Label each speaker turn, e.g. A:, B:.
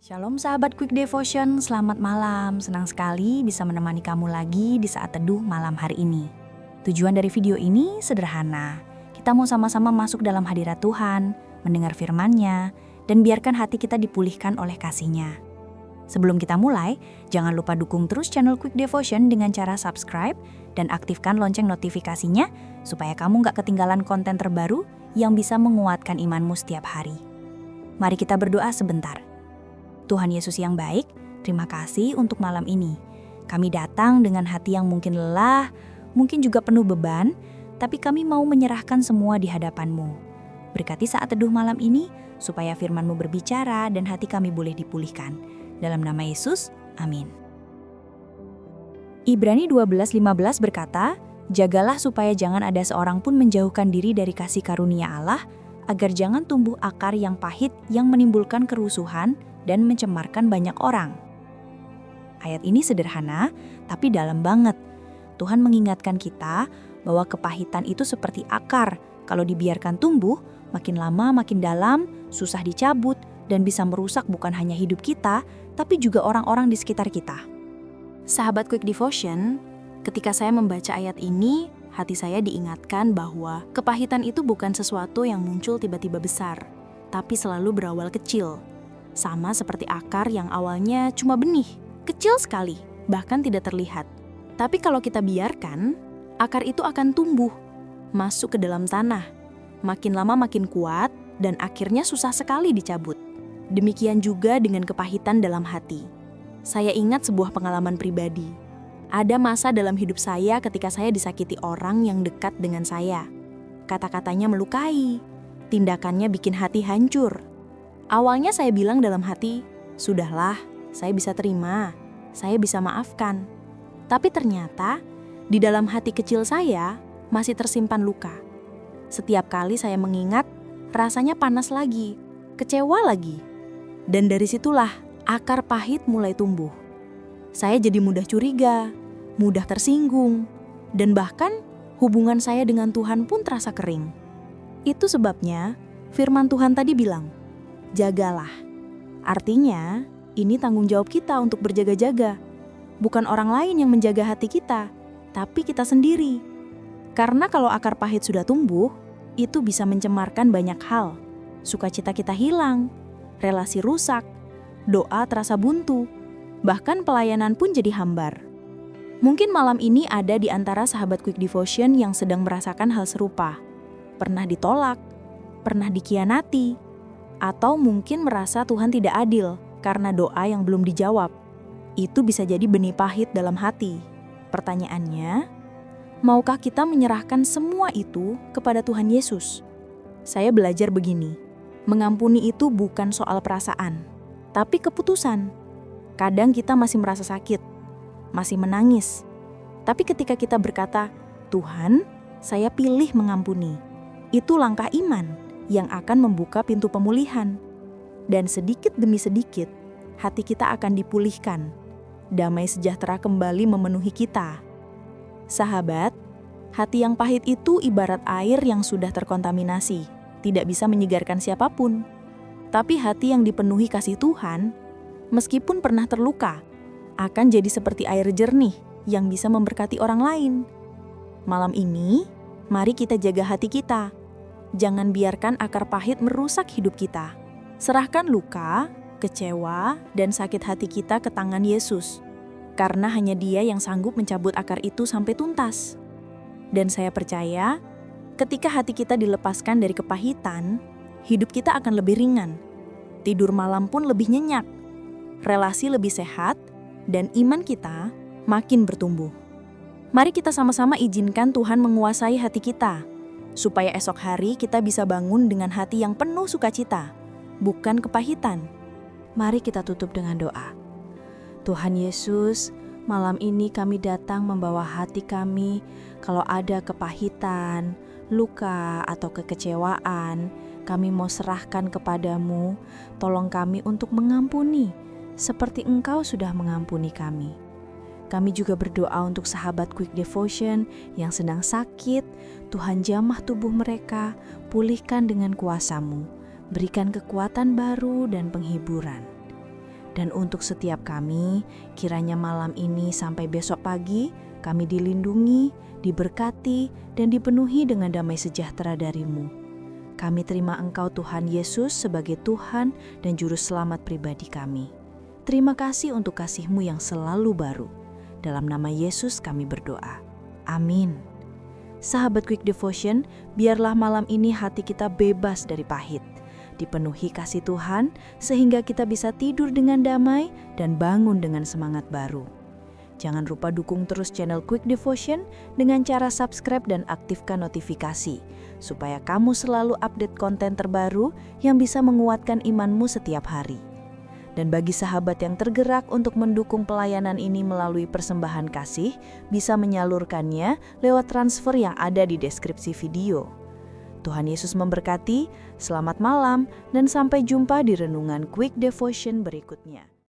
A: Shalom sahabat Quick Devotion, selamat malam. Senang sekali bisa menemani kamu lagi di saat teduh malam hari ini. Tujuan dari video ini sederhana. Kita mau sama-sama masuk dalam hadirat Tuhan, mendengar firman-Nya, dan biarkan hati kita dipulihkan oleh kasih-Nya. Sebelum kita mulai, jangan lupa dukung terus channel Quick Devotion dengan cara subscribe dan aktifkan lonceng notifikasinya supaya kamu gak ketinggalan konten terbaru yang bisa menguatkan imanmu setiap hari. Mari kita berdoa sebentar. Tuhan Yesus yang baik, terima kasih untuk malam ini. Kami datang dengan hati yang mungkin lelah, mungkin juga penuh beban, tapi kami mau menyerahkan semua di hadapan-Mu. Berkati saat teduh malam ini, supaya firman-Mu berbicara dan hati kami boleh dipulihkan. Dalam nama Yesus, amin. Ibrani 12:15 berkata, "Jagalah supaya jangan ada seorang pun menjauhkan diri dari kasih karunia Allah, agar jangan tumbuh akar yang pahit yang menimbulkan kerusuhan dan mencemarkan banyak orang." Ayat ini sederhana, tapi dalam banget. Tuhan mengingatkan kita bahwa kepahitan itu seperti akar. Kalau dibiarkan tumbuh, makin lama makin dalam, susah dicabut, dan bisa merusak bukan hanya hidup kita, tapi juga orang-orang di sekitar kita. Sahabat Quick Devotion, ketika saya membaca ayat ini, hati saya diingatkan bahwa kepahitan itu bukan sesuatu yang muncul tiba-tiba besar, tapi selalu berawal kecil. Sama seperti akar yang awalnya cuma benih, kecil sekali, bahkan tidak terlihat. Tapi kalau kita biarkan, akar itu akan tumbuh, masuk ke dalam tanah. Makin lama makin kuat, dan akhirnya susah sekali dicabut. Demikian juga dengan kepahitan dalam hati. Saya ingat sebuah pengalaman pribadi. Ada masa dalam hidup saya ketika saya disakiti orang yang dekat dengan saya. Kata-katanya melukai, tindakannya bikin hati hancur. Awalnya saya bilang dalam hati, "Sudahlah, saya bisa terima, saya bisa maafkan." Tapi ternyata, di dalam hati kecil saya masih tersimpan luka. Setiap kali saya mengingat, rasanya panas lagi, kecewa lagi. Dan dari situlah akar pahit mulai tumbuh. Saya jadi mudah curiga, mudah tersinggung, dan bahkan hubungan saya dengan Tuhan pun terasa kering. Itu sebabnya firman Tuhan tadi bilang, jagalah. Artinya, ini tanggung jawab kita untuk berjaga-jaga. Bukan orang lain yang menjaga hati kita, tapi kita sendiri. Karena kalau akar pahit sudah tumbuh, itu bisa mencemarkan banyak hal. Sukacita kita hilang, relasi rusak, doa terasa buntu, bahkan pelayanan pun jadi hambar. Mungkin malam ini ada di antara sahabat Quick Devotion yang sedang merasakan hal serupa. Pernah ditolak, pernah dikhianati, atau mungkin merasa Tuhan tidak adil karena doa yang belum dijawab. Itu bisa jadi benih pahit dalam hati. Pertanyaannya, maukah kita menyerahkan semua itu kepada Tuhan Yesus? Saya belajar begini, mengampuni itu bukan soal perasaan, tapi keputusan. Kadang kita masih merasa sakit, masih menangis. Tapi ketika kita berkata, "Tuhan, saya pilih mengampuni," itu langkah iman yang akan membuka pintu pemulihan. Dan sedikit demi sedikit, hati kita akan dipulihkan. Damai sejahtera kembali memenuhi kita. Sahabat, hati yang pahit itu ibarat air yang sudah terkontaminasi, tidak bisa menyegarkan siapapun. Tapi hati yang dipenuhi kasih Tuhan, meskipun pernah terluka, akan jadi seperti air jernih yang bisa memberkati orang lain. Malam ini, mari kita jaga hati kita. Jangan biarkan akar pahit merusak hidup kita. Serahkan luka, kecewa, dan sakit hati kita ke tangan Yesus. Karena hanya Dia yang sanggup mencabut akar itu sampai tuntas. Dan saya percaya, ketika hati kita dilepaskan dari kepahitan, hidup kita akan lebih ringan. Tidur malam pun lebih nyenyak. Relasi lebih sehat, dan iman kita makin bertumbuh. Mari kita sama-sama izinkan Tuhan menguasai hati kita, supaya esok hari kita bisa bangun dengan hati yang penuh sukacita, bukan kepahitan. Mari kita tutup dengan doa. Tuhan Yesus, malam ini kami datang membawa hati kami. Kalau ada kepahitan, luka, atau kekecewaan, kami mau serahkan kepadamu. Tolong kami untuk mengampuni, seperti Engkau sudah mengampuni kami. Kami juga berdoa untuk sahabat Quick Devotion yang sedang sakit. Tuhan jamah tubuh mereka, pulihkan dengan kuasa-Mu. Berikan kekuatan baru dan penghiburan. Dan untuk setiap kami, kiranya malam ini sampai besok pagi, kami dilindungi, diberkati, dan dipenuhi dengan damai sejahtera dari-Mu. Kami terima Engkau Tuhan Yesus sebagai Tuhan dan Juru Selamat pribadi kami. Terima kasih untuk kasih-Mu yang selalu baru. Dalam nama Yesus kami berdoa. Amin. Sahabat Quick Devotion, biarlah malam ini hati kita bebas dari pahit, dipenuhi kasih Tuhan sehingga kita bisa tidur dengan damai dan bangun dengan semangat baru. Jangan lupa dukung terus channel Quick Devotion dengan cara subscribe dan aktifkan notifikasi, supaya kamu selalu update konten terbaru yang bisa menguatkan imanmu setiap hari. Dan bagi sahabat yang tergerak untuk mendukung pelayanan ini melalui persembahan kasih, bisa menyalurkannya lewat transfer yang ada di deskripsi video. Tuhan Yesus memberkati, selamat malam, dan sampai jumpa di renungan Quick Devotion berikutnya.